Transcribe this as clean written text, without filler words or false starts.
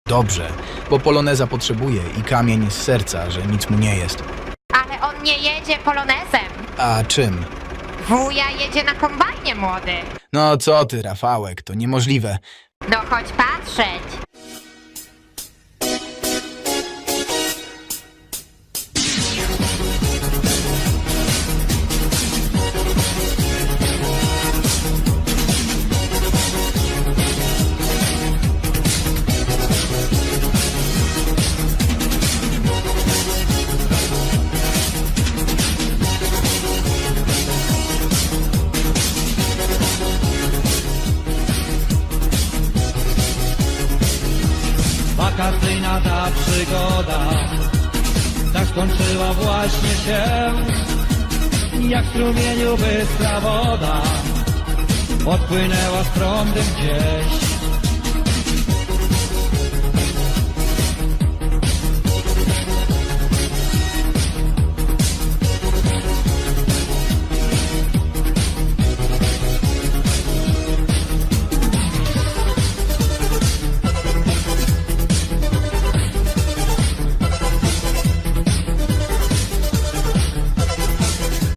Dobrze, bo poloneza potrzebuje i kamień z serca, że nic mu nie jest. Ale on nie jedzie polonezem. A czym? Wuja jedzie na kombajnie, młody. No co ty, Rafałek, to niemożliwe. No chodź patrzeć. Wakacyjna ta przygoda tak skończyła właśnie się, jak w strumieniu bystra woda odpłynęła z prądem gdzieś.